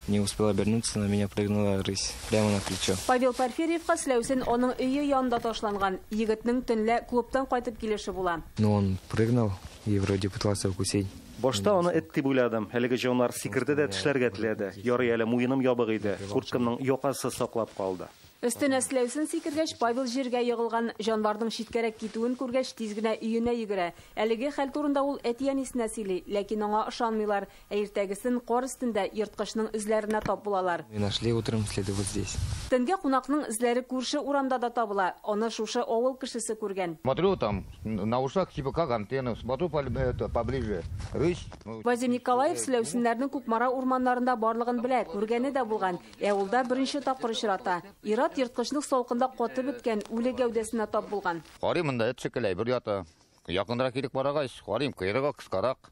Не успел обернуться, на меня прыгнула рысь прямо на плечо. Павел Порфирьевка Сілеусен оның үйі янында ташланған. Егетнің төнлә клубтан кайтып килеше була. Но он прыгнул и вроде пытался укусить. Башта аны эт дип уйладым. Әлеге җаннар сикерде дә тешләргә теләде. Ярый әле муеным ябык иде. Курткымның якасы саклап калды. Өстенә Сілеусен сикергәч, Павел җиргә егылган җанварның читкәрәк китүен күргәч, тиз генә өенә йөгерә. Әлеге хәл турында ул әти-әнисенә сөйли, ләкин аңа ышанмыйлар. Иртәгесен кар өстендә ерткычның эзләренә тап булалар. Мы нашли утром следы вот здесь. Төнгә кунакның эзләре күрше урамда да табыла. Аны шушы авыл кешесе күргән. Смотрю там на ушах типа как антенна, смотрю поближе. Рысь. Вадим Николаев Сілеусеннәрнең Кукмара урманнарында барлыгын белә, күргәне дә булган. Ул да беренче тапкыр очрата. Ерткычның салкында катып беткән үле гәүдәсенә тап булган. Карыйм монда эт шикелле бер ята. Якынрак килеп барагач, карыйм койрыгы кыскарак.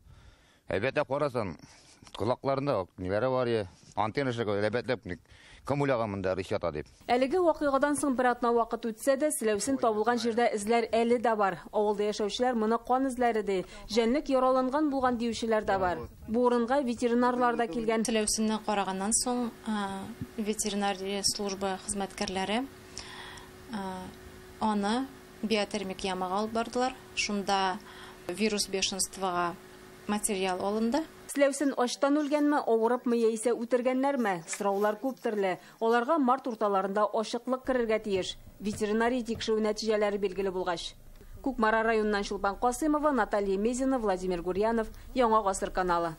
Әйбәтләп карасам, колакларында ниләре бар я, антенна шикелле әйбәтләп кем уйлаган монда рысь ята дип. Әлеге вакыйгадан соң бер атна вакыт үтсә дә, Сілеусен табылган җирдә эзләр әле дә бар. Авылда яшәүчеләр моны кан эзләре ди. Җәнлек яраланган булган диючеләр дә бар. Бу урынга ветеринарлар да килгән. Сілеусенне караганнан соң ветеринария служба хезмәткәрләре аны биотермик ямага алып бардылар. Шунда вирус бешенствога материал алынды. Сілеусен аштан үлгәнме, авырыпмы яисә үтергәннәрме? Сораулар күп төрле. Аларга март урталарында ачыклык керергә тиеш. Ветеринария тикшерү нәтиҗәләре билгеле булгач. Кукмара районыннан Шулпан Касыймова, Наталья Мезина, Владимир Гурьянов, Яңа Гасыр каналы.